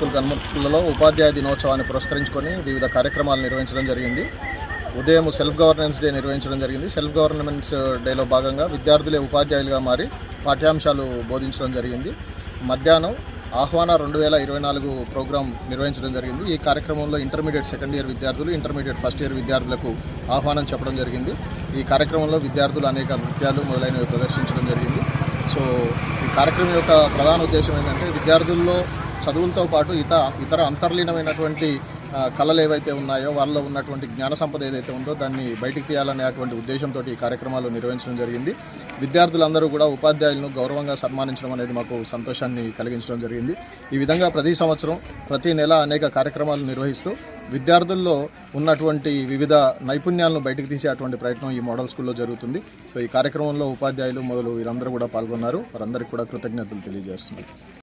School కన్మూర్లలో ఉపాధ్యాయ దినోత్సవాన్ని పురస్కరించుకొని వివిధ కార్యక్రమాలు నిర్వహించడం జరిగింది. ఉదయం సెల్ఫ్ గవర్నెన్స్ డే నిర్వహించడం జరిగింది. సెల్ఫ్ గవర్నెన్స్ డేలో భాగంగా విద్యార్థులే ఉపాధ్యాయులుగా మారి పాఠ్యాంశాలు బోధించడం జరిగింది. మధ్యాహ్నం ఆహ్వాన 2024 ప్రోగ్రాం నిర్వహించడం జరిగింది. ఈ కార్యక్రమంలో ఇంటర్మీడియట్ సెకండ్ ఇయర్ విద్యార్థులు, ఇంటర్మీడియట్ ఫస్ట్ ఇయర్ విద్యార్థులకు ఆహ్వానం చెప్పడం జరిగింది. ఈ కార్యక్రమంలో విద్యార్థులు అనేక నృత్యాలు మొదలైనవి ప్రదర్శించడం జరిగింది. సో ఈ కార్యక్రమం యొక్క ప్రధాన ఉద్దేశం ఏంటంటే విద్యార్థుల్లో చదువులతో పాటు ఇతర అంతర్లీనమైనటువంటి కళలు ఏవైతే ఉన్నాయో వాళ్ళలో ఉన్నటువంటి జ్ఞాన సంపద ఏదైతే ఉందో దాన్ని బయటికి తీయాలనేటువంటి ఉద్దేశంతో ఈ కార్యక్రమాలు నిర్వహించడం జరిగింది. విద్యార్థులందరూ కూడా ఉపాధ్యాయులను గౌరవంగా సన్మానించడం అనేది మాకు సంతోషాన్ని కలిగించడం జరిగింది. ఈ విధంగా ప్రతి సంవత్సరం ప్రతి నెల అనేక కార్యక్రమాలు నిర్వహిస్తూ విద్యార్థుల్లో ఉన్నటువంటి వివిధ నైపుణ్యాలను బయటకు తీసేటువంటి ప్రయత్నం ఈ మోడల్ స్కూల్లో జరుగుతుంది. సో ఈ కార్యక్రమంలో ఉపాధ్యాయులు మొదలు వీరందరూ కూడా పాల్గొన్నారు. వారందరికీ కూడా కృతజ్ఞతలు తెలియజేస్తున్నారు.